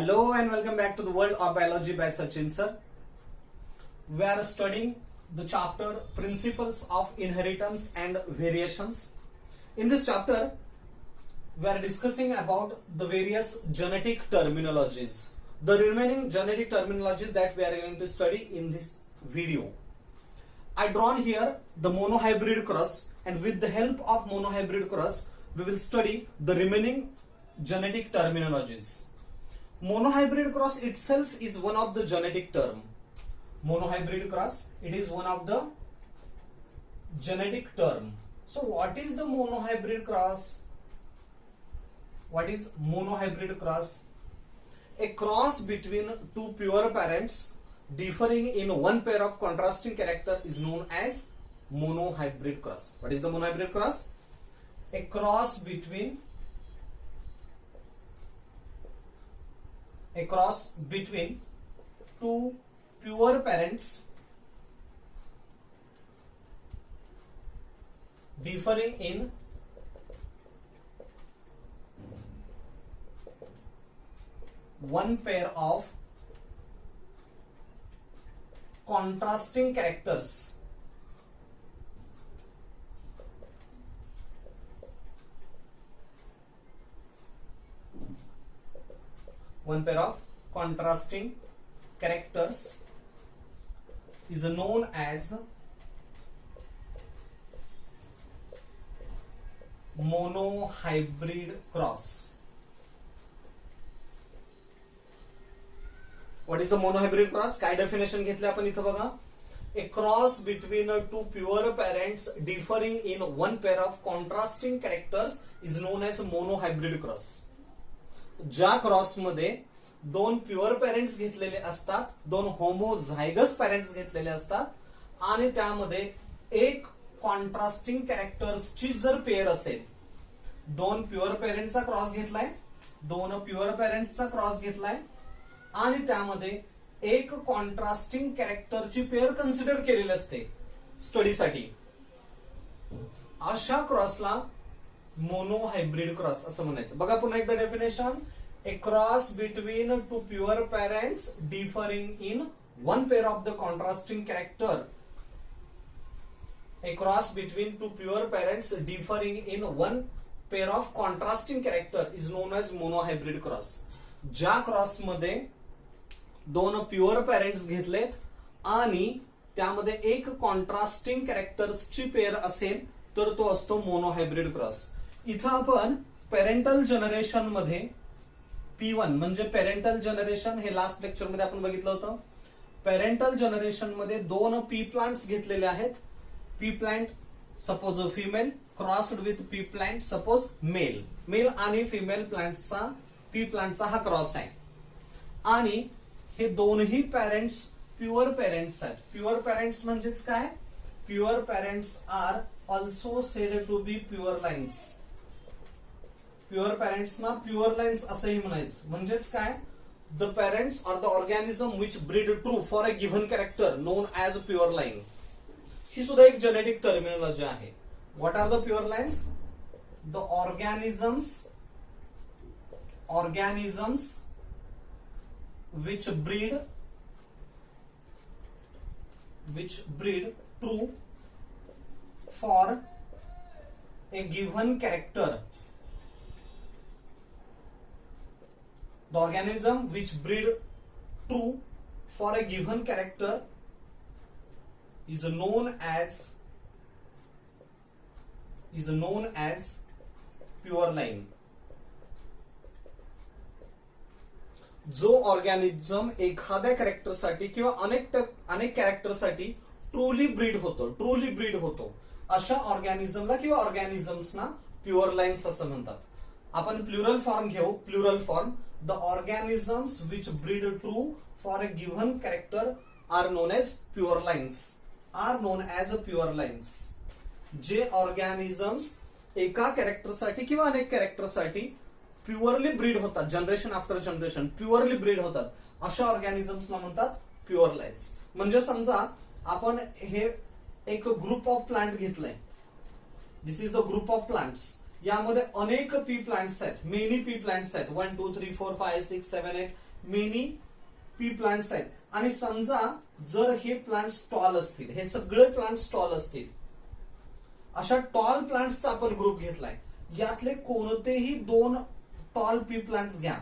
Hello and welcome back to the world of biology by Sachin sir. We are studying the chapter Principles of Inheritance and Variations. In this chapter, we are discussing about the various genetic terminologies. The remaining genetic terminologies that we are going to study in this video. I drawn here the monohybrid cross, and with the help of monohybrid cross, we will study the remaining genetic terminologies. Monohybrid cross itself is one of the genetic term. Monohybrid cross, it is one of the genetic term. So what is the monohybrid cross? What is monohybrid cross? A cross between two pure parents differing in one pair of contrasting character is known as monohybrid cross. What is the monohybrid cross? A cross between two pure parents differing in one pair of contrasting characters. One pair of contrasting characters is known as monohybrid cross. What is the monohybrid cross? काय definition घेतले आपण इथं बघा. A cross between two pure parents differing in one pair of contrasting characters is known as monohybrid cross. ज्या cross मध्ये दोन pure parents घेतलेले असतात, दोन होमोझायगस पेरेंट्स घेतलेले असतात आणि त्यामध्ये एक कॉन्ट्रास्टिंग कॅरेक्टर्सची जर पेअर असेल, दोन प्युअर पेरेंट्सचा क्रॉस घेतलाय, दोन प्युअर पेरेंट्सचा क्रॉस घेतलाय आणि त्यामध्ये एक कॉन्ट्रास्टिंग कॅरेक्टरची पेअर कन्सिडर केलेली असते स्टडीसाठी, अशा क्रॉसला मोनोहायब्रिड क्रॉस असं म्हणायचं. बघा पुन्हा एकदा definition. A cross between two pure parents differing in one pair of the contrasting character. A cross between two pure parents differing in one pair of contrasting character is known as monohybrid cross. ज्या cross मध्ये दोन pure parents घेतलेत आणि त्यामध्ये एक contrasting कॅरेक्टर्सची pair असेल तर तो असतो मोनोहायब्रिड क्रॉस. इथं आपण पेरेंटल जनरेशन मध्ये P1 म्हणजे पेरेंटल जनरेशन, हे लास्ट लेक्चर मध्ये आपण बघितलं होतं. पेरेंटल जनरेशन मध्ये दोन पी प्लांट्स घेतलेले आहेत. Pea plant suppose female crossed with pea plant suppose male. Male आणि फिमेल प्लांटचा पी प्लांटचा हा क्रॉस आहे आणि हे दोनही पेरेंट्स प्युअर पेरेंट्स आहेत. प्युअर पेरेंट्स म्हणजेच काय? Pure parents are also said to be pure lines. Pure parents ना प्युअर लाईन्स असंही म्हणायचं. म्हणजेच काय? The parents or the organism which breed true for a given character known as pure line. ही सुद्धा एक जेनेटिक टर्मिनॉलॉजी आहे. What are the pure lines? The organisms which breed true for a given character. The organism which breed true for a given character is known as pure line. जो organism एखाद्या कॅरेक्टरसाठी किंवा अनेक कॅरेक्टरसाठी truly breed होतो, अशा ऑर्गॅनिझमला किंवा ऑर्गॅनिझम्सना pure lines असं म्हणतात. आपण प्लुरल फॉर्म घेऊ. Plural form. The organisms which breed true for a given character are known as pure lines. जे ऑर्गॅनिझम्स एका कॅरेक्टरसाठी किंवा अनेक कॅरेक्टरसाठी प्युअरली ब्रीड होतात, generation after generation purely breed होतात, अशा ऑर्गॅनिझम्सला म्हणतात प्युअर लाईन्स. म्हणजे समजा आपण हे एक ग्रुप ऑफ प्लांट घेतलाय. This is the group of plants. यामध्ये अनेक पी प्लांट्स आहेत, मेनी पी प्लांट्स आहेत. 1 2 3 4 5 6 7 8 मेनी पी प्लांट्स आहेत आणि समजा जर हे प्लांट्स टॉल असतील, हे सगळे प्लांट्स टॉल असतील, अशा टॉल प्लांट्सचा आपण ग्रुप घेतलाय, यातले कोणतेही 2 टॉल पी प्लांट्स घ्या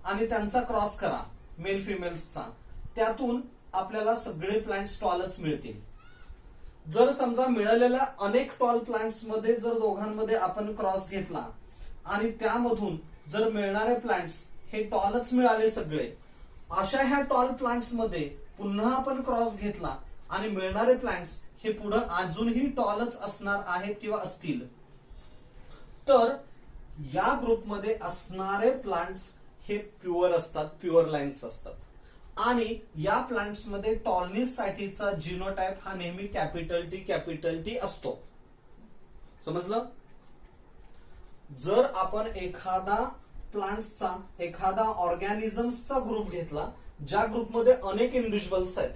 आणि त्यांचा क्रॉस करा मेल फिमेल्सचा, त्यातून आपल्याला सगळे प्लांट्स टॉलच मिळतील. जर समजा मिळालेल्या अनेक टॉल प्लांट्स मध्ये जर दोघांमध्ये आपण क्रॉस घेतला आणि त्यामधून जर मिळणारे प्लांट्स हे टॉलच मिळाले सगळे, अशा ह्या टॉल प्लांट्स मध्ये पुन्हा आपण क्रॉस घेतला आणि मिळणारे प्लांट्स हे पुढे अजूनही टॉलच असणार आहेत किंवा असतील, तर या ग्रुपमध्ये असणारे प्लांट्स हे प्युअर असतात, प्युअर लाईन्स असतात. आणि या प्लांट्स मध्ये टॉलनेस साठीचा जिनोटाइप हा नेहमी कॅपिटल टी असतो. समजलं? जर आपण एखादा प्लांट्सचा, एखादा ऑर्गॅनिझम्सचा ग्रुप घेतला ज्या ग्रुपमध्ये अनेक इंडिव्हिज्युअल्स आहेत,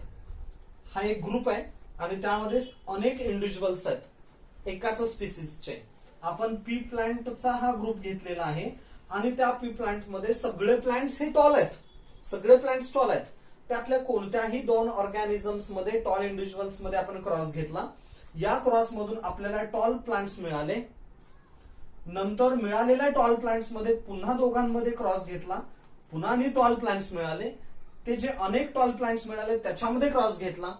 हा एक ग्रुप आहे आणि त्यामध्ये अनेक इंडिव्हिज्युअल्स आहेत एकाच स्पीसीसचे, आपण पी प्लांटचा हा ग्रुप घेतलेला आहे आणि त्या पी प्लांट मध्ये सगळे प्लांट्स हे टॉल आहेत, सगळे प्लांट्स टॉल आहेत. त्यातल्या कोणत्याही 2 ऑर्गॅनिझम्स मध्ये टॉल इंडिव्हिज्युअल्स मध्ये आपण क्रॉस घेतला, या क्रॉस मधून आपल्याला टॉल प्लांट्स मिळाले. नंतर मिळालेल्या टॉल प्लांट्स मध्ये पुन्हा दोघांमध्ये क्रॉस घेतला, पुन्हा टॉल प्लांट्स मिळाले. ते जे अनेक टॉल प्लांट्स मिळाले त्याच्यामध्ये क्रॉस घेतला,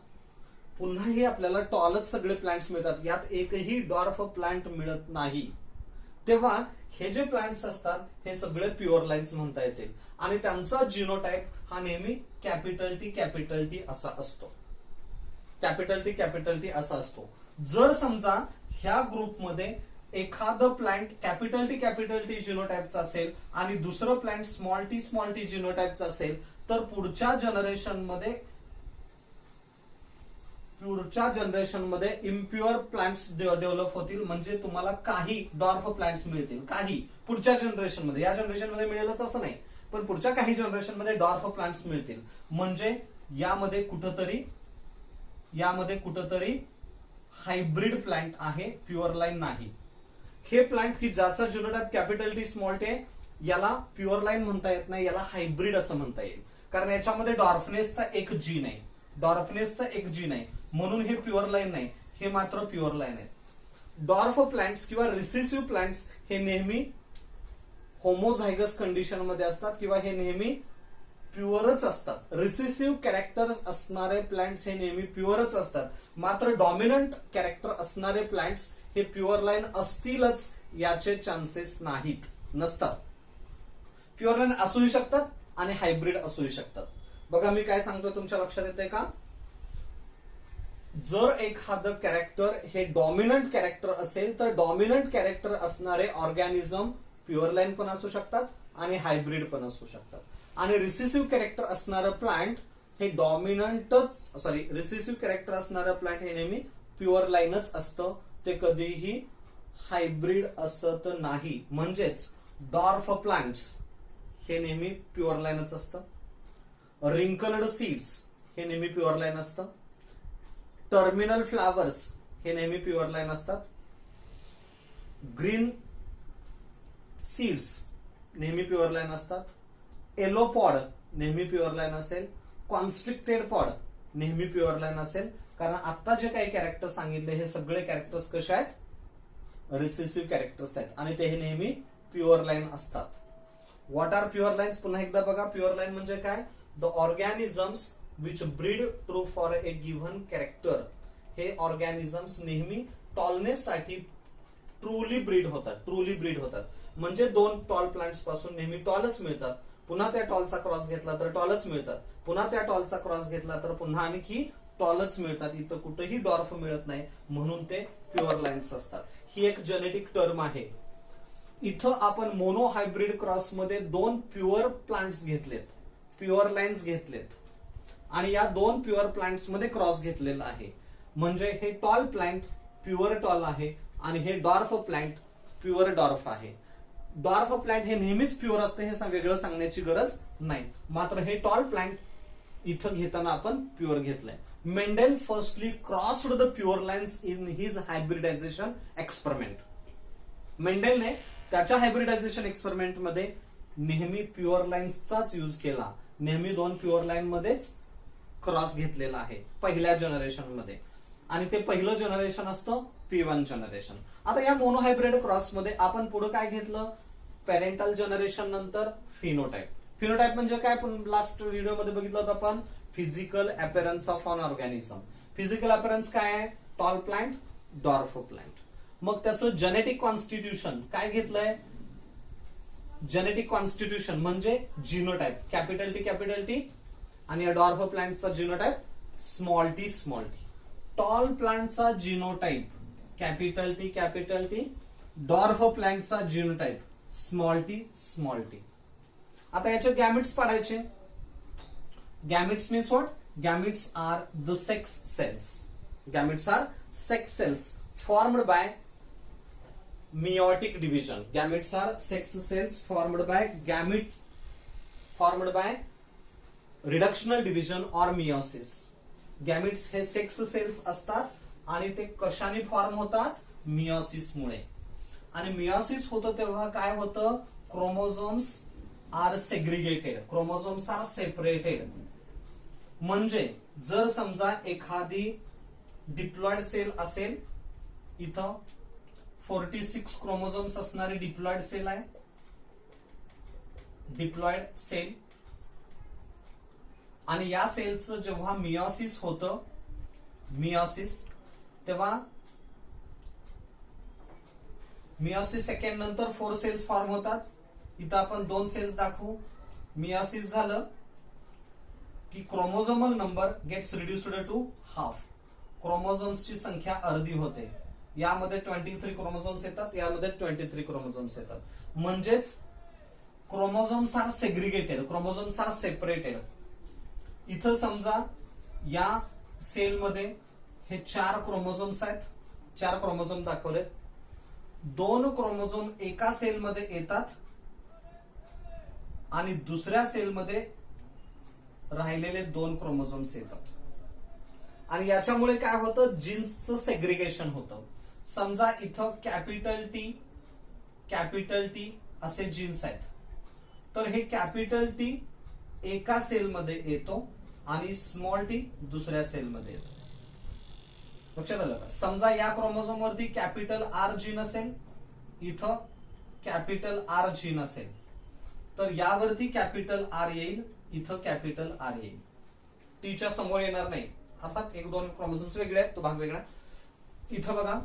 पुन्हाही आपल्याला टॉलच सगळे प्लांट्स मिळतात, यात एकही डॉर्फ प्लांट मिळत नाही. तेव्हा हे जे प्लांट्स असतात हे सगळे प्युअर लाईन्स म्हणता येतील आणि त्यांचा जिनोटाइप हा नेहमी कॅपिटल टी असा असतो. कॅपिटल टी असा असतो. जर समजा ह्या ग्रुपमध्ये एखादं प्लांट कॅपिटल टी जिनोटाइपचा असेल आणि दुसरं प्लांट स्मॉल टी जिनोटाइपचा असेल, तर पुढच्या जनरेशन मध्ये इम्प्युअर प्लांट्स डेव्हलप होतील. म्हणजे तुम्हाला काही डॉर्फ प्लांट्स मिळतील, काही पुढच्या जनरेशन मध्ये, या जनरेशन मध्ये मिळेलच असं नाही, पण पुढच्या काही जनरेशन मध्ये डॉर्फ प्लांट्स मिळतील. म्हणजे यामध्ये कुठंतरी हायब्रिड प्लांट आहे, प्युअर लाईन नाही. हे प्लांट की ज्याचा genotype capital T small T, याला प्युअर लाईन म्हणता येत नाही, याला हायब्रिड असं म्हणता येईल, कारण याच्यामध्ये डॉर्फनेसचा एक जीन आहे, म्हणून हे प्युअर लाईन नाही, हे मात्र प्युअर लाईन आहे. डॉर्फ प्लांट्स किंवा रिसेसिव्ह प्लांट्स हे नेहमी होमोझायगस कंडिशन मध्ये असतात किंवा हे नेहमी प्युअरच असतात. रिसेसिव्ह कॅरेक्टर असणारे प्लांट्स हे नेहमी प्युअरच असतात. मात्र डॉमिनंट कॅरेक्टर असणारे प्लांट्स हे प्युअर लाईन असतीलच याचे चान्सेस नसतात. प्युअर लाईन असूही शकतात आणि हायब्रिड असूही शकतात. बघा मी काय सांगतोय तुमच्या लक्षात येते का? जर एखादं कॅरेक्टर हे डॉमिनंट कॅरेक्टर असेल तर डॉमिनंट कॅरेक्टर असणारे ऑर्गॅनिझम प्युअर लाईन पण असू शकतात आणि हायब्रिड पण असू शकतात. आणि रिसेसिव्ह कॅरेक्टर असणारं प्लांट हे रिसेसिव्ह कॅरेक्टर असणारं प्लांट हे नेहमी प्युअर लाईनच असतं, ते कधीही हायब्रिड असत नाही. म्हणजेच डॉर्फ प्लांट्स हे नेहमी प्युअर लाईनच असतं. रिंकल्ड सीड्स हे नेहमी प्युअर लाईन असतं. टर्मिनल फ्लावर्स हे नेहमी प्युअर लाईन असतात. ग्रीन सीड्स नेहमी प्युअर लाईन असतात. येलो पॉड नेहमी प्युअर लाईन असेल. कॉन्स्ट्रिक्टेड पॉड नेहमी प्युअर लाईन असेल. कारण आता जे काही कॅरेक्टर सांगितले हे सगळे कॅरेक्टर्स कसे आहेत? रिसेसिव्ह कॅरेक्टर्स आहेत आणि ते हे नेहमी प्युअर लाईन असतात. What are pure lines? पुन्हा एकदा बघा, प्युअर लाईन म्हणजे काय? The organisms which breed true for a given character. हे ऑर्गॅनिझम्स नेहमी टॉलनेस साठी ट्रूली ब्रीड होतात. म्हणजे 2 टॉल प्लांट्स पासून नेहमी टॉलच मिळतात. पुन्हा त्या टॉलचा क्रॉस घेतला तर टॉलच मिळतात. पुन्हा त्या टॉलचा क्रॉस घेतला तर पुन्हा आणखी टॉलच मिळतात. इथं कुठेही डॉर्फ मिळत नाही, म्हणून ते प्युअर लाईन्स असतात. ही एक जेनेटिक टर्म आहे. इथं आपण मोनो हायब्रिड क्रॉस मध्ये 2 प्युअर प्लांट्स घेतलेत, प्युअर लाईन्स घेतलेत आणि या 2 प्युअर प्लांट्स मध्ये क्रॉस घेतलेला आहे. म्हणजे हे टॉल प्लांट प्युअर टॉल आहे आणि हे डॉर्फ प्लांट प्युअर डॉर्फ आहे. डॉर्फ प्लांट हे नेहमीच प्युअर असते, हे वेगळं सांगण्याची गरज नाही. मात्र हे टॉल प्लांट इथं घेताना आपण प्युअर घेतलंय. Mendel firstly crossed the pure lines in his hybridisation experiment. मेंडेलने त्याच्या हायब्रिडायझेशन एक्सपेरिमेंट मध्ये नेहमी प्युअर लाईन्सचाच यूज केला. नेहमी दोन प्युअर लाईन मध्येच क्रॉस घेतलेला आहे पहिल्या जनरेशन मध्ये, आणि ते पहिलं जनरेशन असतं P1 जनरेशन. आता या मोनोहायब्रिड क्रॉस मध्ये आपण पुढे काय घेतलं, पॅरेंटल जनरेशन नंतर फिनोटाइप. फिनोटाइप म्हणजे काय, पण लास्ट व्हिडिओ मध्ये बघितलं होतं आपण, physical appearance of an organism. Physical appearance काय आहे, टॉल प्लांट, डॉर्फ प्लांट. मग त्याचं जेनेटिक कॉन्स्टिट्यूशन काय घेतलंय, जेनेटिक कॉन्स्टिट्यूशन म्हणजे जिनोटाइप, कॅपिटल टी, आणि या डॉर्फ प्लांटचा जिनोटाइप स्मॉल टी. टॉल प्लांटचा जिनोटाइप कॅपिटल टी, डॉर्फ प्लांटचा जिनोटाइप स्मॉल टी. आता याचे गॅमिट्स पाडायचे. Gametes means what, gametes are the sex cells formed by meiotic division. Gametes are sex cells formed by reductional division or meiosis. गॅमिट्स हे sex cells असतात आणि ते कशाने form होतात, मियोसिस मुळे. आणि मियोसिस होतं तेव्हा काय होतं, क्रोमोझोम्स आर सेपरेटेड. म्हणजे जर समजा एखादी डिप्लॉइड सेल असेल, इथं 46 क्रोमोझोम्स असणारी डिप्लॉइड सेल आहे, डिप्लॉइड सेल. आणि या सेलचं जेव्हा मियोसिस होतं, तेव्हा मियोसिस सेकंड नंतर 4 सेल्स फॉर्म होतात. इथं आपण 2 सेल्स दाखवू. मियोसिस झालं की chromosomal number gets reduced to half. क्रोमोझोम्सची संख्या अर्धी होते. यामध्ये 23 क्रोमोझोम्स येतात, यामध्ये 23 क्रोमोझोम्स येतात. म्हणजेच chromosomes are segregated, chromosomes are separated. इथं समजा या सेलमध्ये हे 4 क्रोमोझोम्स आहेत, 4 क्रोमोझोम दाखवलेत. 2 क्रोमोझोम एका सेलमध्ये येतात आणि दुसऱ्या सेलमध्ये राहिलेले 2 क्रोमोझोम्स येतात. आणि याच्यामुळे काय होतं, जीन्सचं सेग्रिगेशन होतं. समजा इथं कॅपिटल टी असे जीन्स आहेत, तर हे कॅपिटल टी एका सेलमध्ये येतो आणि स्मॉल टी दुसऱ्या सेलमध्ये येतो. लक्षात आलं का? समजा या क्रोमोझोम वरती कॅपिटल आर जीन असेल, इथं कॅपिटल आर जीन असेल, तर यावरती कॅपिटल आर येईल, इथं कॅपिटल आर येईल. टीच्या समोर येणार नाही. अर्थात 1-2 क्रोमोझोम्स वेगळे आहेत, तो भाग वेगळा. इथं बघा,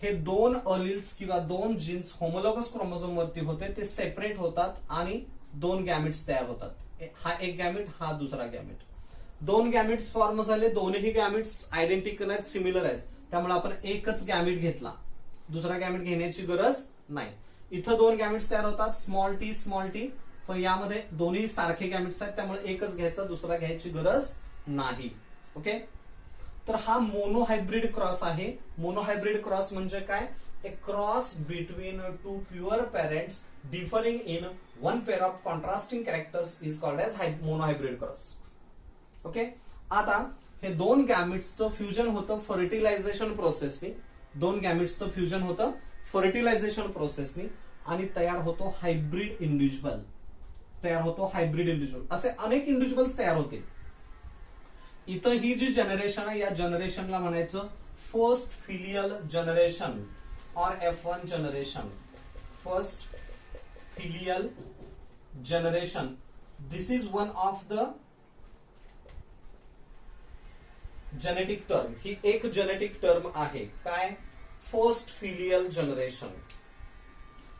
हे 2 अलिल्स किंवा 2 जीन्स होमोलॉगस क्रोमोझोम वरती होते, ते सेपरेट होतात आणि 2 गॅमिट्स तयार होतात. हा एक गॅमिट, हा दुसरा गॅमिट. 2 गॅमिट्स फॉर्म झाले. दोन्ही गॅमिट्स आयडेंटिकल आहेत, सिमिलर आहेत. त्यामुळे आपण एकच गॅमिट घेतला, दुसरा गॅमिट घेण्याची गरज नाही. इथं 2 गॅमिट्स तयार होतात, स्मॉल टी, पण यामध्ये दोन्ही सारखे गॅमिट्स आहेत, त्यामुळे एकच घ्यायचा, दुसरा घ्यायची गरज नाही. ओके, तर हा मोनोहायब्रिड क्रॉस आहे. मोनोहायब्रिड क्रॉस म्हणजे काय, a cross between 2 pure parents differing in 1 pair of contrasting characters is called as monohybrid cross. Okay, आता हे 2 गॅमिट्सचं फ्युजन होतं फर्टिलायझेशन प्रोसेसनी. 2 गॅमिट्सचं फ्युजन होतं फर्टिलायझेशन प्रोसेसनी आणि तयार होतो हायब्रिड इंडिव्हिज्युअल. असे अनेक इंडिव्हिज्युअल्स तयार होतील. इथं ही जी जनरेशन आहे, या जनरेशनला म्हणायचं फर्स्ट फिलियल जनरेशन और F1 generation. First filial generation, this is one of the genetic term. ही एक जेनेटिक टर्म आहे. काय, फर्स्ट फिलियल जनरेशन.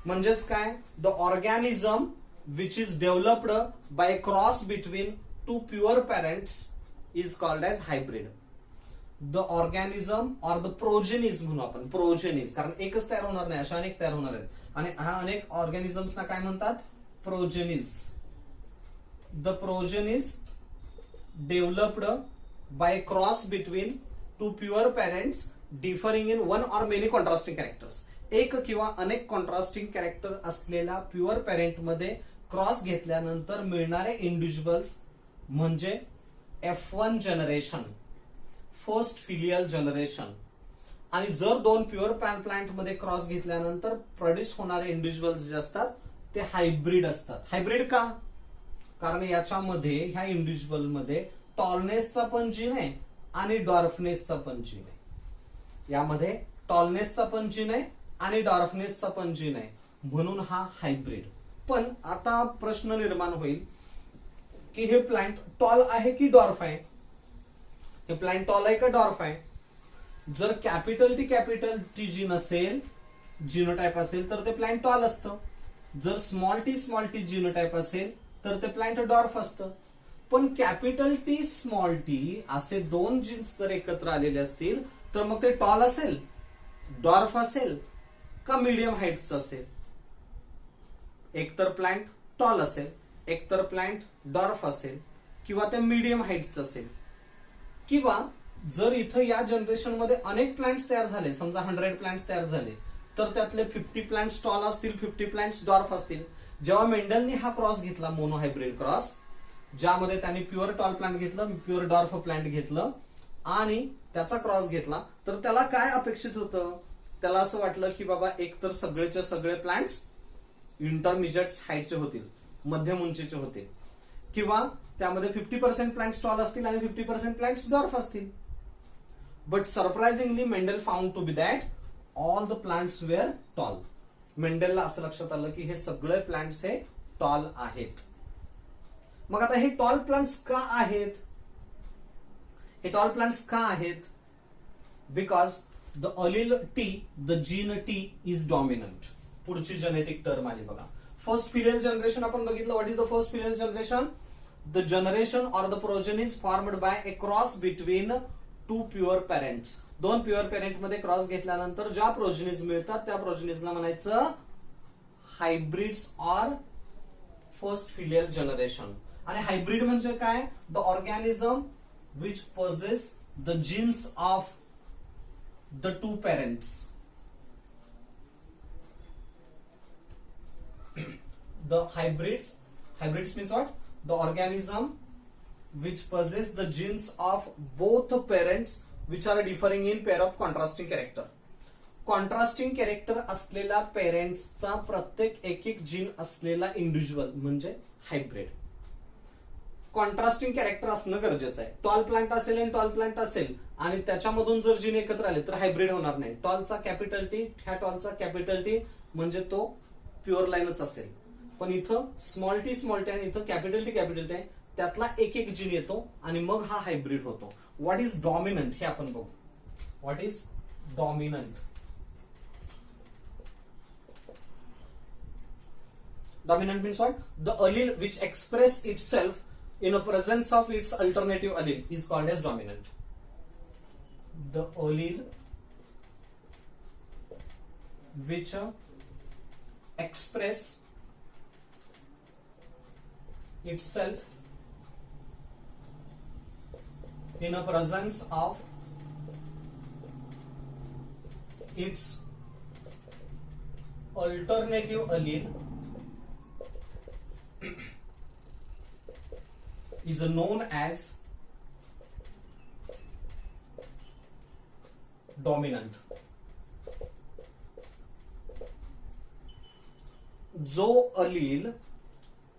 म्हणजेच काय, the organism which is developed by cross between 2 pure parents is called as hybrid. The organism or the progenies म्हणू आपण, progenies, कारण एकच तयार होणार नाही, अशा अनेक तयार होणार आहेत. आणि हा अनेक ऑर्गॅनिझम्सना काय म्हणतात, progenies. The progenies developed by cross between 2 pure parents differing in 1 or many contrasting characters. एक किंवा अनेक कॉन्ट्रास्टिंग कॅरेक्टर असलेल्या प्युअर पेरेंट मध्ये क्रॉस घेतल्यानंतर मिळणारे इंडिव्हिज्युअल्स म्हणजे F1 generation, first filial generation. आणि जर 2 प्युअर प्लांट मध्ये क्रॉस घेतल्यानंतर प्रोड्यूस होणारे इंडिव्हिज्युअल्स जे असतात ते हायब्रिड असतात. हायब्रिड का, कारण याच्यामध्ये ह्या इंडिव्हिज्युअल मध्ये टॉलनेसचा पण जीन आहे आणि डॉर्फनेसचा पण जीन आहे. यामध्ये टॉलनेसचा पण जीन आहे आणि डॉर्फनेसचा पण जीन आहे, म्हणून हा हायब्रिड. पण आता प्रश्न निर्माण होईल की हे प्लांट टॉल आहे की डॉर्फ आहे? हे प्लांट टॉल आहे का डॉर्फ आहे? जर कॅपिटल टी जीन असेल, जिनोटाइप असेल, तर ते प्लांट टॉल असतं. जर स्मॉल टी जिनोटाइप असेल तर ते प्लांट डॉर्फ असतं. पण कॅपिटल टी स्मॉल टी असे दोन जीन्स जर एकत्र आलेले असतील तर मग ते टॉल असेल, डॉर्फ असेल का मीडियम हाईटचं असेल? एकतर प्लांट टॉल असेल, एकतर प्लांट डॉर्फ असेल, किंवा ते मीडियम हाईटचं असेल. किंवा जर इथं या जनरेशन मध्ये अनेक प्लांट्स तयार झाले, समजा 100 प्लांट्स तयार झाले, तर त्यातले 50 प्लांट्स टॉल असतील, 50 प्लांट्स डॉर्फ असतील. जेव्हा मेंडलनी हा क्रॉस घेतला, मोनो हायब्रिड क्रॉस, ज्यामध्ये त्यांनी प्युअर टॉल प्लांट घेतलं, प्युअर डॉर्फ प्लांट घेतलं आणि त्याचा क्रॉस घेतला, तर त्याला काय अपेक्षित होतं? त्याला असं वाटलं की बाबा एक तर सगळेचे सगळे प्लांट्स इंटरमिजिएट हाईटचे होतील, मध्यम उंचीचे होतील, किंवा त्यामध्ये 50% प्लांट्स टॉल असतील आणि 50% प्लांट्स डॉर्फ असतील. But surprisingly Mendel found to be that all the plants were tall. मेंडलला असं लक्षात आलं की हे सगळे प्लांट्स हे टॉल आहेत. मग आता हे टॉल प्लांट्स का आहेत? हे टॉल प्लांट्स का आहेत? Because the allele T, the gene T is dominant. पुढची जेनेटिक टर्म आली बघा. फर्स्ट फिलियल जनरेशन आपण बघितलं. What is the first filial generation? The generation or the progeny is formed by a cross between two pure parents. दोन pure parent मध्ये cross घेतल्यानंतर ज्या progenies मिळतात त्या प्रोजनीजला म्हणायचं hybrids or first filial generation. आणि हायब्रिड म्हणजे काय? The organism which possess the jeans of the two parents. The hybrids means what? The organism which possess the genes of both parents which are differing in pair of contrasting character. Contrasting character असलेल्या पेरेंट्सचा प्रत्येक एक gene असलेला individual म्हणजे hybrid. Contrasting character असणं गरजेचं आहे. Tall plant असेल आणि टॉल प्लांट असेल आणि त्याच्यामधून जर जीन एकत्र आले तर हायब्रिड होणार नाही. टॉलचा कॅपिटल टी, ह्या टॉलचा कॅपिटल टी म्हणजे तो प्युअर लाईनच असेल. पण इथं स्मॉल टी आणि इथं कॅपिटल टी आहे, त्यातला एक जीन येतो आणि मग हा हायब्रिड होतो. व्हॉट इज डॉमिनंट हे आपण बघू. What is dominant? Dominant means what? The allele which express itself in a presence of its alternative allele is called as dominant. The allele which express itself in a presence of its alternative allele is known as dominant. जो अलील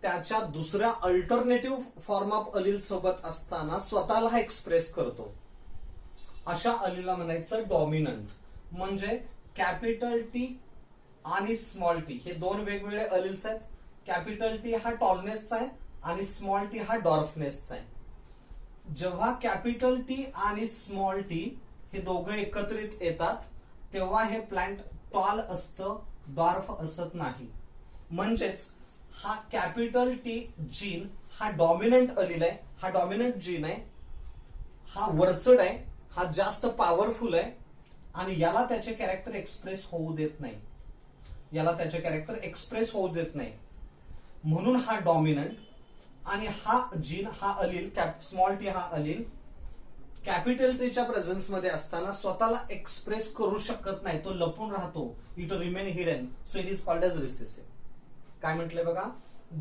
त्याच्या दुसऱ्या alternative form of अलील सोबत असताना स्वतःला express करतो, अशा अलीला म्हणायचं dominant. म्हणजे कॅपिटल टी आणि स्मॉल टी हे दोन वेगवेगळे अलील्स आहेत. कॅपिटल टी हा टॉलनेसचा आहे आणि स्मॉल टी हा डॉर्फनेसचा आहे. जेव्हा कॅपिटल टी आणि स्मॉल टी हे दोघं एकत्रित येतात तेव्हा हे प्लांट टॉल असतं, डॉर्फ असत नाही. म्हणजेच हा कॅपिटल टी जीन हा डॉमिनंट अलील आहे, हा डॉमिनंट जीन आहे, हा वरचढ आहे, हा जास्त पॉवरफुल आहे आणि याला त्याचे कॅरेक्टर एक्सप्रेस होऊ देत नाही. याला त्याचे कॅरेक्टर एक्सप्रेस होऊ देत नाही म्हणून हा डॉमिनंट. आणि हा जीन, हा अलील, स्मॉल टी हा अलील कॅपिटल टीच्या प्रेझेन्स मध्ये असताना स्वतःला एक्सप्रेस करू शकत नाही, तो लपून राहतो. It remain hidden, so it is called as recessive. काय म्हटलंय बघा?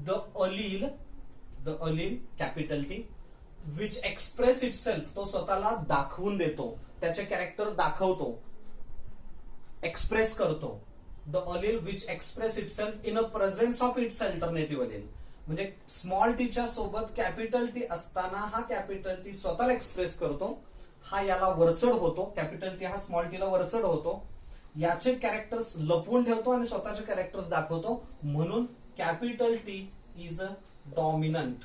The allele capital T which express itself, तो स्वतःला दाखवून देतो, त्याचे कॅरेक्टर दाखवतो, एक्सप्रेस करतो. The allele which express itself in a presence of its alternative allele. म्हणजे स्मॉल टीच्या सोबत कॅपिटल टी असताना हा कॅपिटल टी स्वतःला एक्सप्रेस करतो, हा याला वरचढ होतो, कॅपिटल टी हा स्मॉल टीला वरचढ होतो, याचे कॅरेक्टर्स लपवून ठेवतो आणि स्वतःचे कॅरेक्टर्स दाखवतो, म्हणून capital T is a dominant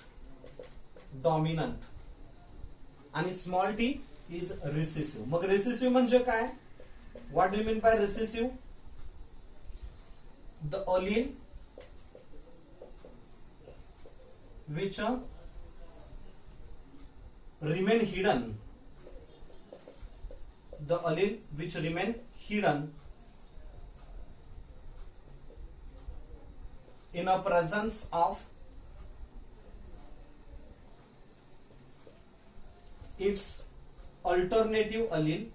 आणि स्मॉल टी इज रिसेसिव्ह. मग रिसेसिव्ह म्हणजे काय? What do you mean by recessive? The allele which remain hidden, the allele which remain hidden in a presence of its alternative allele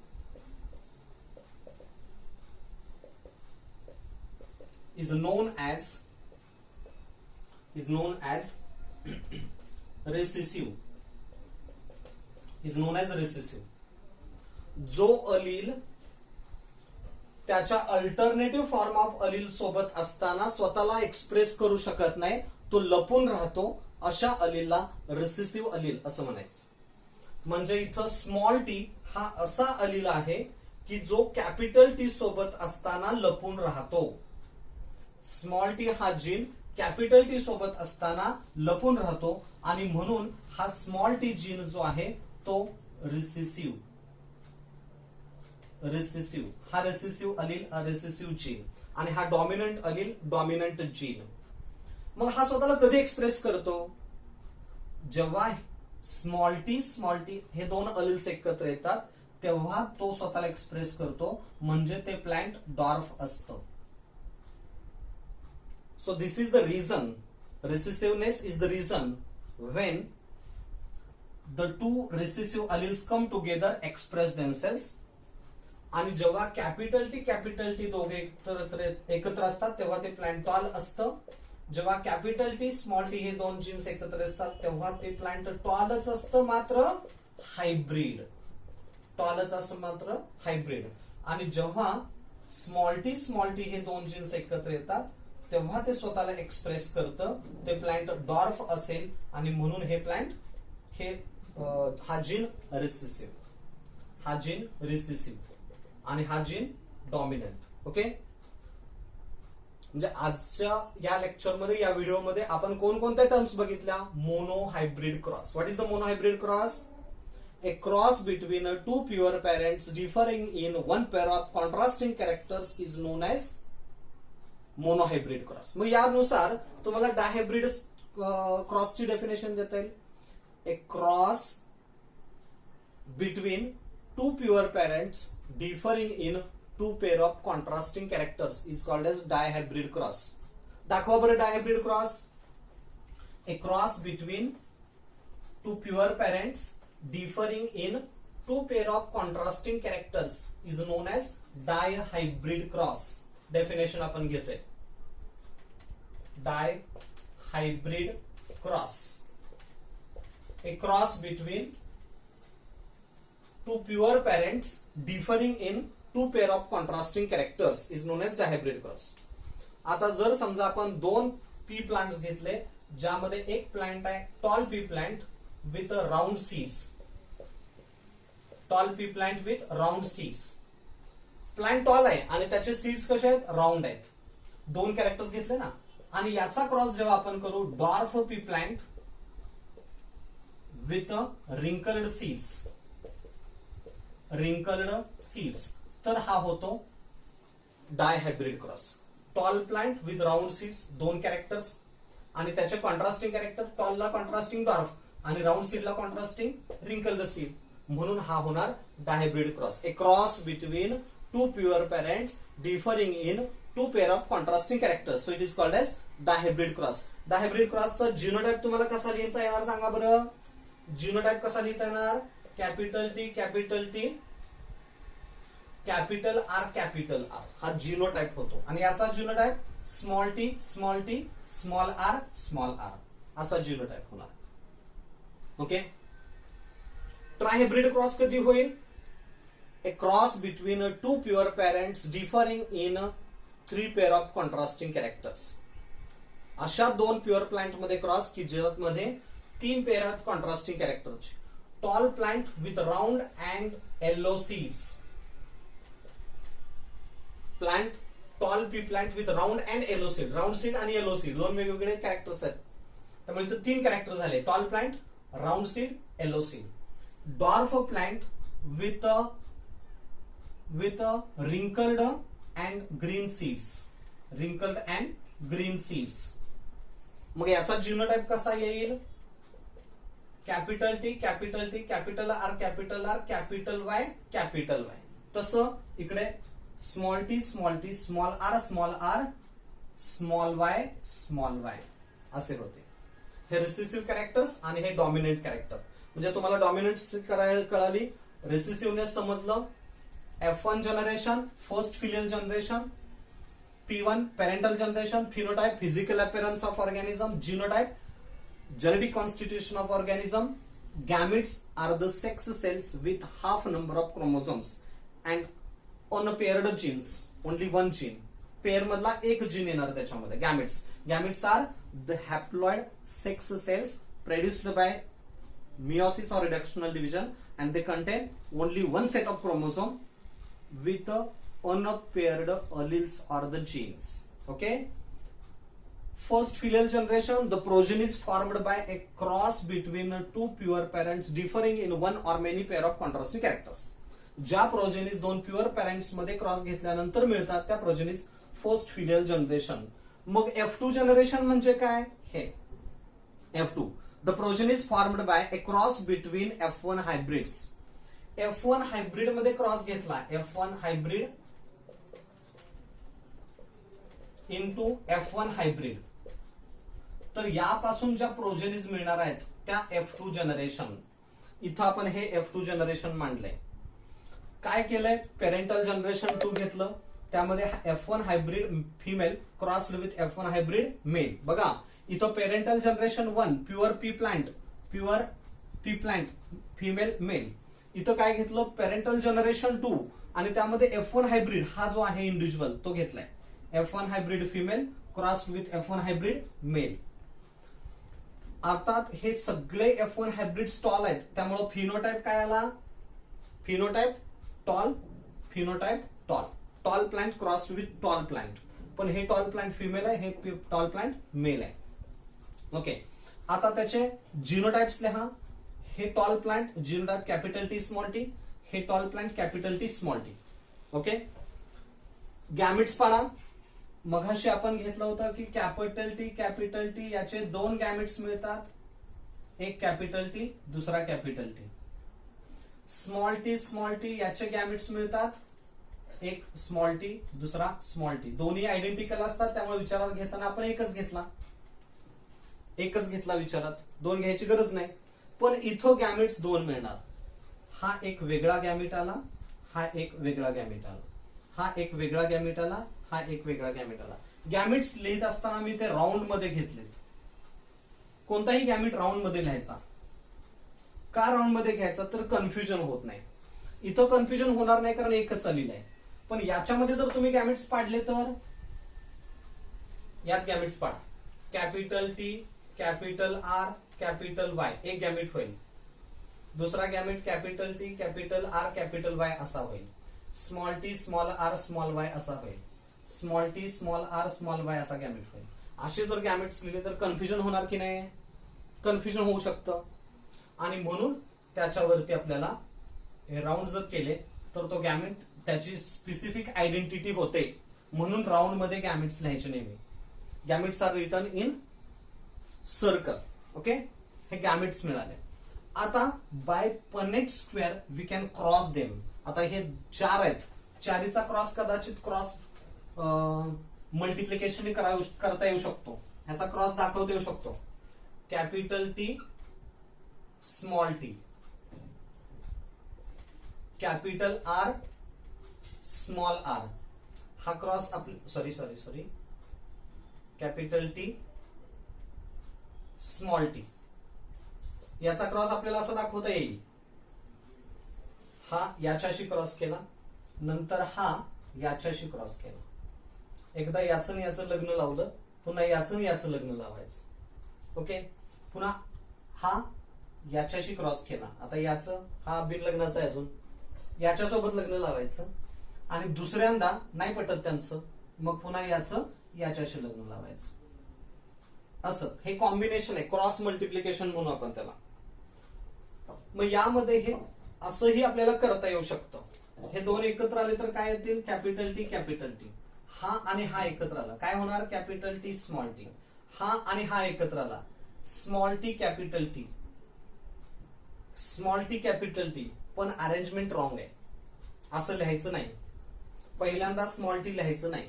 is known as recessive. जो अलील त्याच्या alternative form of अलील सोबत असताना स्वतःला express करू शकत नाही, तो लपून राहतो, अशा अलीलला रिसेसिव्ह अलील असं म्हणायचं. म्हणजे इथं स्मॉल टी हा असा अलील आहे की जो कॅपिटल टी सोबत असताना लपून राहतो. स्मॉल टी हा जीन कॅपिटल टी सोबत असताना लपून राहतो आणि म्हणून हा स्मॉल टी जीन जो आहे तो रिसेसिव्ह. हा रिसेसिव्ह अलील, रिसेसिव्ह जीन, आणि हा डॉमिनंट अलील, डॉमिनंट जीन. मग हा स्वतःला कधी एक्सप्रेस करतो? जेव्हा स्मॉल टी हे दोन अलील्स एकत्र येतात तेव्हा तो स्वतःला एक्सप्रेस करतो, म्हणजे ते प्लांट डॉर्फ असतं. So this is the reason, recessiveness is the reason when the two recessive alleles come together express themselves. आणि जेव्हा कॅपिटल टी दोघे एकत्र असतात तेव्हा ते प्लांट टॉल असतं. जेव्हा कॅपिटल टी स्मॉल टी हे दोन जीन्स एकत्र असतात तेव्हा ते प्लांट टॉलच असतं, मात्र हायब्रिड. आणि जेव्हा स्मॉल टी हे दोन जीन्स एकत्र येतात तेव्हा ते स्वतःला एक्सप्रेस करतं, ते प्लांट डॉर्फ असेल आणि म्हणून हे प्लांट हा जीन रिसेसिव्ह आणि हा जीन डॉमिनंट. ओके, म्हणजे आजच्या या लेक्चरमध्ये, या व्हिडिओमध्ये आपण कोणकोणत्या टर्म्स बघितल्या? Mono hybrid cross. What is the mono hybrid cross? A cross between two pure parents differing in one pair of contrasting characters is known as monohybrid cross. मग यानुसार तुम्हाला डायहायब्रिड क्रॉसची डेफिनेशन देता येईल. A cross between two pure parents differing in two pair of contrasting characters is called as dihybrid cross. दाखवा बरं dihybrid cross. A cross between two pure parents differing in two pair of contrasting characters is known as dihybrid cross. Definition आपण घेतोय. Dihybrid cross, a cross between two pure parents differing in two pair of contrasting characters is known as dihybrid cross. आता जर समजा आपण दोन P plants घेतले, ज्यामध्ये एक प्लांट आहे tall pea plant with round seeds. Plant tall आहे आणि त्याचे सीड्स कसे आहेत? राऊंड आहेत. दोन कॅरेक्टर्स घेतले ना. आणि याचा क्रॉस जेव्हा आपण करू dwarf pea plant with wrinkled seeds, तर हा होतो dihybrid cross. Tall plant with round seeds, दोन कॅरेक्टर्स आणि त्याचे कॉन्ट्रास्टिंग कॅरेक्टर, टॉलला कॉन्ट्रास्टिंग डॉर्फ आणि राऊंड सीडला कॉन्ट्रास्टिंग रिंकल्ड सीड, म्हणून हा होणार dihybrid cross. A cross between two pure parents differing in two pair of contrasting characters, so it is called as dihybrid cross. Dihybrid cross चा genotype तुम्हाला कसा लिहिता येणार सांगा बरं? जीनोटाइप कसा लिहिता येणार? कॅपिटल टी कॅपिटल आर हा जीनोटाइप होतो. आणि याचा genotype small T small r असा जीनोटाइप होणार. ओके, ट्रायहायब्रिड क्रॉस कधी होईल? A cross between two pure parents differing in three pair of contrasting characters. अशा दोन प्युअर प्लांट मध्ये क्रॉस की ज्यामध्ये 3 पेअर आहेत कॉन्ट्रास्टिंग कॅरेक्टरचे. Tall plant with round and yellow seeds. Plant tall pea plant with round and yellow seed. Round seed आणि yellow seed दोन वेगवेगळे कॅरेक्टर्स आहेत. त्यामुळे इथे 3 कॅरेक्टर झाले. Tall plant, round seed, yellow seed. Dwarf plant with wrinkled and green seeds. wrinkled and green seeds. मग याचा genotype कसा येईल? Capital T, capital T, capital R, capital R, capital Y, capital Y. तसं इकडे small T, small T, small R, small R, small y असे होते. हे recessive characters आणि हे डॉमिनेंट कॅरेक्टर. म्हणजे तुम्हाला डॉमिनेंट कळाली, रिसेसिव्हनेस समजलं. F1 generation, first filial generation. P1 parental generation. Phenotype physical appearance of organism. Genotype genetic constitution of organism. Gametes are the sex cells with half number of chromosomes and unpaired genes. Only one gene. Pair मधला एक gene येणार त्याच्यामध्ये. Gametes are the haploid sex cells produced by meiosis or reductional division, and they contain only one set of chromosome with unpaired alleles or the genes. Okay. First filial generation, the progeny is formed by a cross between two pure parents differing in one or many pair of contrasting characters. ज्या progenies दोन pure parents मध्ये cross घेतल्यानंतर मिळतात त्या progenies first filial generation. मग F2 generation म्हणजे काय? हे F2, the progeny is formed by a cross between F1 hybrids. F1 hybrid मध्ये क्रॉस घेतला. F1 hybrid into F1 hybrid. तर यापासून ज्या प्रोजेनीज मिळणार आहेत त्या F2 जनरेशन. इथं आपण हे F2 जनरेशन मांडलंय. काय केलंय? पेरेंटल जनरेशन 2 घेतलं. त्यामध्ये F1 hybrid female cross with F1 hybrid male. बघा इथं parental generation 1 pure pea plant female male. इथं काय घेतलं? पेरेंटल जनरेशन 2 आणि त्यामध्ये F1 हायब्रिड हा जो आहे इंडिव्हिज्युअल तो घेतलाय. F1 hybrid female cross with F1 hybrid male. आता हे सगळे F1 हायब्रिड स्टॉल आहेत. त्यामुळे फिनोटाइप काय आला? Phenotype tall, phenotype tall. Tall plant cross with tall plant. पण हे टॉल प्लांट फिमेल आहे, हे टॉल प्लांट मेल आहे. ओके. आता त्याचे जिनोटाइप्स लिहा. हे tall plant genotype capital T small T, हे tall plant capital T small T. Okay. Gametes पाडा. मगाशी आपण घेतलं होतं की कॅपिटल टी याचे 2 गॅमिट्स मिळतात. एक कॅपिटल टी, दुसरा कॅपिटल टी. स्मॉल टी याचे गॅमिट्स मिळतात. एक स्मॉल टी, दुसरा स्मॉल टी. दोन्ही आयडेंटिकल असतात त्यामुळे विचारात घेताना आपण एकच घेतला विचारात. 2 घ्यायची गरज नाही. पण इथं गॅमिट्स 2 मिळणार. हा एक वेगळा गॅमिट आला, हा एक वेगळा गॅमिट आला, हा एक वेगळा गॅमिट आला, हा एक वेगळा गॅमिट आला. गॅमिट्स लिहित असताना मी ते राऊंड मध्ये घेतलेत. कोणताही गॅमिट राऊंड मध्ये लिहायचा. का राऊंड मध्ये घ्यायचा? तर कन्फ्युजन होत नाही. इथं कन्फ्युजन होणार नाही कारण एकच आलेलं आहे. पण याच्यामध्ये जर तुम्ही गॅमिट्स पाडले तर यात गॅमिट्स पाडा. Capital T, capital R, capital Y एक गॅमिट होईल. दुसरा gamete capital T, capital R, capital Y असा होईल. Small T, small R, small Y असा होईल. Small T, small R, small Y असा गॅमिट होईल. असे जर गॅमिट्स लिहिले तर कन्फ्युजन होणार की नाही? कन्फ्युजन होऊ शकतं. आणि म्हणून त्याच्यावरती आपल्याला राऊंड जर केले तर तो गॅमिट त्याची स्पेसिफिक आयडेंटिटी होते. म्हणून राऊंड मध्ये गॅमिट्स लिहायचे नेहमी. Gametes are written in circle. Okay. हे गॅमिट्स मिळाले. आता by Punnett square we can cross them. आता हे 4 आहेत. चारीचा क्रॉस कदाचित क्रॉस मल्टिप्लिकेशन करता येऊ शकतो. ह्याचा क्रॉस दाखवता येऊ शकतो. Capital T, small T, capital R, small R. हा cross sorry capital T, small T याचा क्रॉस आपल्याला असं दाखवता येईल. हा याच्याशी क्रॉस केला, नंतर हा याच्याशी क्रॉस केला. एकदा याचं आणि याचं लग्न लावलं पुन्हा याचं आणि याचं लग्न लावायचं. ओके, पुन्हा हा याच्याशी क्रॉस केला, आता याचं हा बिन लग्नाचा आहे अजून, याच्यासोबत लग्न लावायचं आणि दुसऱ्यांदा नाही पटत त्यांचं, मग पुन्हा याचं याच्याशी लग्न लावायचं. असं हे कॉम्बिनेशन आहे, क्रॉस मल्टिप्लिकेशन म्हणून आपण त्याला. मग यामध्ये हे असंही आपल्याला करता येऊ शकतं. हे दोन एकत्र आले तर काय येतील, कॅपिटल टी कॅपिटल टी. हा आणि हा एकत्र आला काय होणार, कॅपिटल टी स्मॉल टी. हा आणि हा एकत्र आला, small T capital T, small T capital T. पण अरेंजमेंट रॉंग आहे, असं लिहायचं नाही. पहिल्यांदा स्मॉल टी लिहायचं नाही,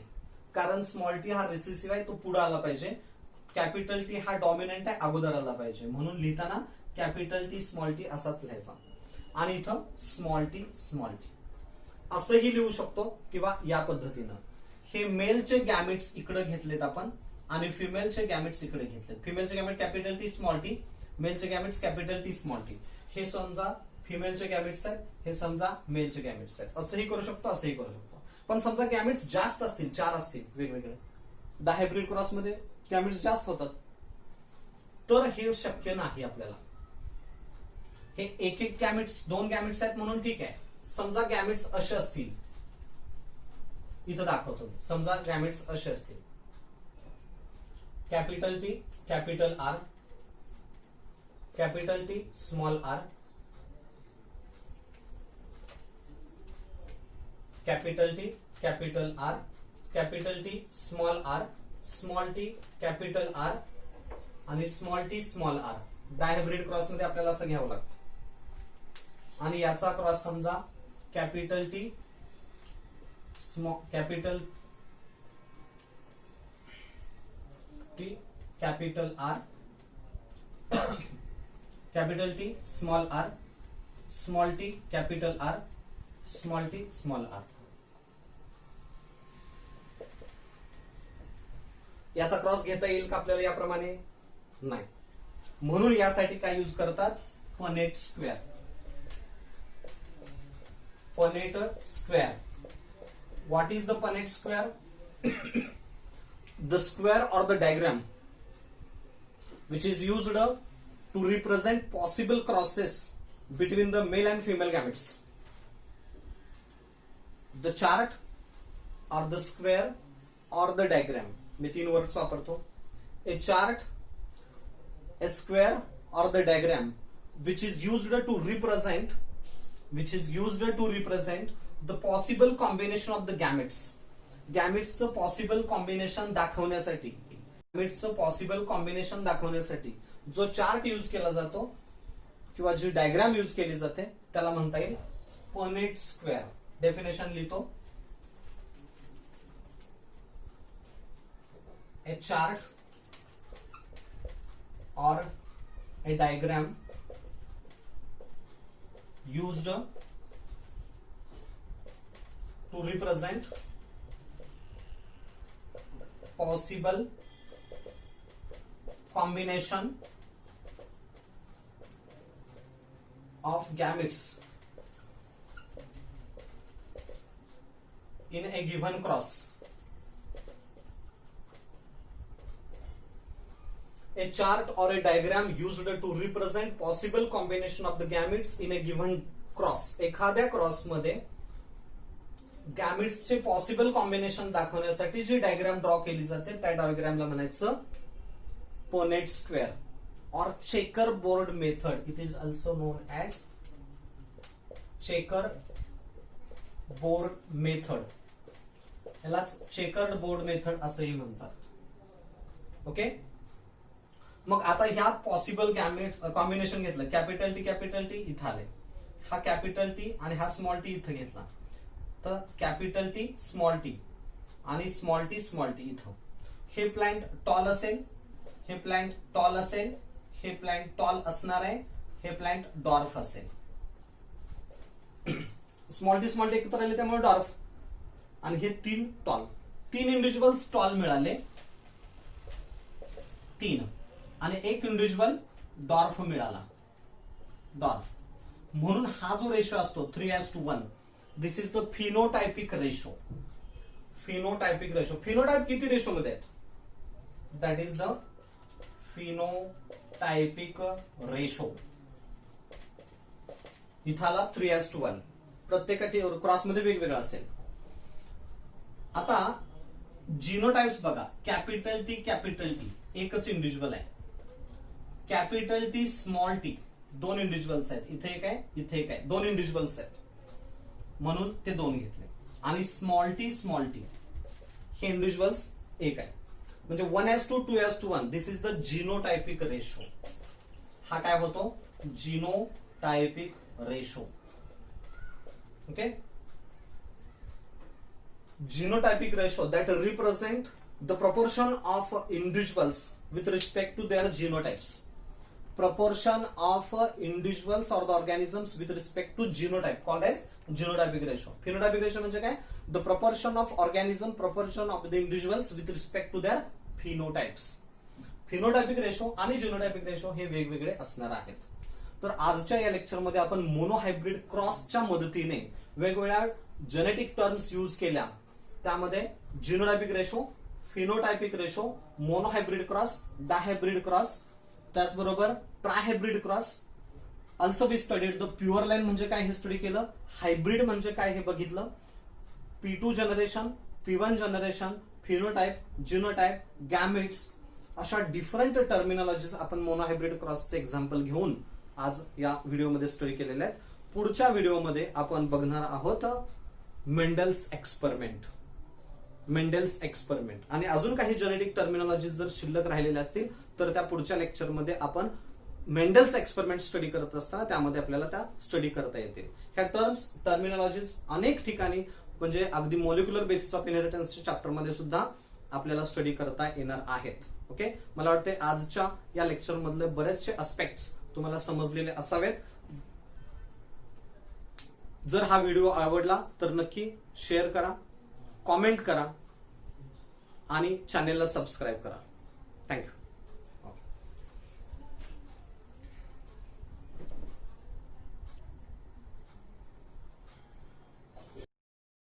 कारण स्मॉल टी हा रिसेसिव्ह आहे, तो पुढे आला पाहिजे. कॅपिटल टी हा डॉमिनंट आहे, अगोदर आला पाहिजे. म्हणून लिहिताना कॅपिटल टी स्मॉल टी असाच लिहायचा आणि इथं स्मॉल टी असंही लिहू शकतो किंवा या पद्धतीनं. हे मेलचे गॅमेट्स इकडे घेतलेत आपण आणि फिमेलचे गॅमेट्स इकडे घेतलेत. फिमेलचे gamete capital T small T, मेलचे gametes capital T small T. हे समजा फिमेलचे गॅमेट्स आहेत, हे समजा मेलचे गॅमेट्स आहेत. असंही करू शकतो, असंही करू शकतो. पण समजा गॅमेट्स जास्त असतील, 4 असतील वेगवेगळे, डायहायब्रिड क्रॉस मध्ये गॅमेट्स जास्त होतात, तर हे शक्य नाही आपल्याला. हे एक एक गॅमेट्स, 2 गॅमेट्स आहेत म्हणून ठीक आहे. समजा गॅमेट्स असे असतील, इथं दाखवतो, समजा गॅमेट्स असे असतील, capital T capital R, capital T small R, capital T capital R, capital T small R, small T capital R आणि small T small R. Dihybrid cross मध्ये आपल्याला असं घ्यावं लागतं. आणि याचा क्रॉस समजा capital T capital T capital R, capital T small R, small T capital R, small T small R. याचा क्रॉस घेता येईल का आपल्याला याप्रमाणे, नाही. म्हणून यासाठी काय यूज करतात, Punnett square. Punnett square. What is the Punnett square? The square or the diagram which is used to represent possible crosses between the male and female gametes. The chart or the square or the diagram. Me 3 words वापरतो. A chart, a square or the diagram which is used to represent the possible combination of the gametes. गॅमेट्सचं possible combination दाखवण्यासाठी, गॅमेट्सचं possible combination दाखवण्यासाठी जो chart use केला जातो किंवा जी diagram use केली जाते त्याला म्हणता येईल पनेट स्क्वेअर. डेफिनेशन लिहितो, ए चार्ट और ए diagram used to represent possible combination of gametes in a given cross. A chart or a diagram used to represent possible combination of the gametes in a given cross. एखाद्या cross मध्ये गॅमेट्सचे possible combination दाखवण्यासाठी जी diagram draw केली जाते त्या डायग्रामला म्हणायचं Punnett square और checker board method. It is also non as checker board method. यालाच checkered board method असंही म्हणतात. ओके, मग आता ह्या पॉसिबल गॅमेट कॉम्बिनेशन घेतलं, कॅपिटल टी इथं आले, हा कॅपिटल टी आणि हा स्मॉल टी इथं घेतला, तर कॅपिटल टी स्मॉल टी आणि स्मॉल टी इथं. हे प्लांट टॉल असेल, हे प्लांट टॉल असेल, हे प्लांट टॉल असणार आहे, हे प्लांट डॉर्फ असेल. स्मॉल टी एकत्र आले त्यामुळे डॉर्फ. आणि हे 3 टॉल, 3 इंडिव्हिज्युअल्स टॉल मिळाले, 3 आणि 1 इंडिव्हिज्युअल डॉर्फ मिळाला, डॉर्फ. म्हणून हा जो रेशो असतो 3:1, this is the phenotypic ratio. Phenotypic ratio. Phenotype किती रेशो मध्ये आहेत? that is the phenotypic ratio. इथं आला 3:1. प्रत्येकाची क्रॉसमध्ये वेगवेगळं असेल. आता जिनोटाइप्स बघा, कॅपिटल टी एकच इंडिव्हिज्युअल आहे. कॅपिटल टी स्मॉल टी दोन इंडिव्हिज्युअल्स आहेत. इथे एक आहे, इथे एक आहे, दोन इंडिव्हिज्युअल्स आहेत म्हणून ते दोन घेतले. आणि स्मॉल टी हे इंडिव्हिज्युअल्स एक आहे. म्हणजे 1:2, 2:1. दिस इज द जिनोटायपिक रेशो. हा काय होतो? Genotypic ratio. Okay, genotypic ratio that represent the proportion of individuals with respect to their genotypes. Proportion of individuals or the organisms with respect to genotype called as genotypic ratio. Phenotypic ratio म्हणजे काय? The proportion of organism, proportion of the individuals with respect to their phenotypes. Phenotypic ratio आणि genotypic ratio हे वेगवेगळे असणार आहेत. तर आजच्या या लेक्चरमध्ये आपण मोनोहायब्रिड क्रॉसच्या मदतीने वेगवेगळ्या जेनेटिक टर्म्स यूज केल्या. त्यामध्ये genotypic ratio, phenotypic ratio, monohybrid cross, dihybrid cross, त्याचबरोबर trihybrid cross. Also we studied the pure line म्हणजे काय हे स्टडी केलं, हायब्रिड म्हणजे काय हे बघितलं, P2 generation, P1 generation, phenotype, genotype, gametes अशा डिफरंट टर्मिनॉलॉजीज आपण मोनोहायब्रिड क्रॉसचे एक्झाम्पल घेऊन आज या व्हिडिओमध्ये स्टडी केलेले आहेत. पुढच्या व्हिडिओमध्ये आपण बघणार आहोत मेंडल्स एक्सपेरिमेंट आणि अजून काही जेनेटिक टर्मिनॉलॉजी जर शिल्लक राहिलेल्या असतील तर त्या पुढच्या लेक्चरमध्ये आपण मेंडल्स एक्सपेरिमेंट स्टडी करत असताना त्यामध्ये आपल्याला त्या स्टडी करता येतील. ह्या टर्मिनॉलॉजीज अनेक ठिकाणी म्हणजे अगदी मॉलिक्युलर बेसिस ऑफ इनहेरिटन्सच्या चॅप्टरमध्ये सुद्धा आपल्याला स्टडी करता येणार आहेत. ओके, मला वाटते आजच्या या लेक्चर मधले बरेचसे अस्पेक्ट्स तुम्हाला समजलेले असावेत. जर हा व्हिडिओ आवडला तर नक्की शेअर करा, कॉमेंट करा आणि चॅनेलला सबस्क्राईब करा. थँक्यू.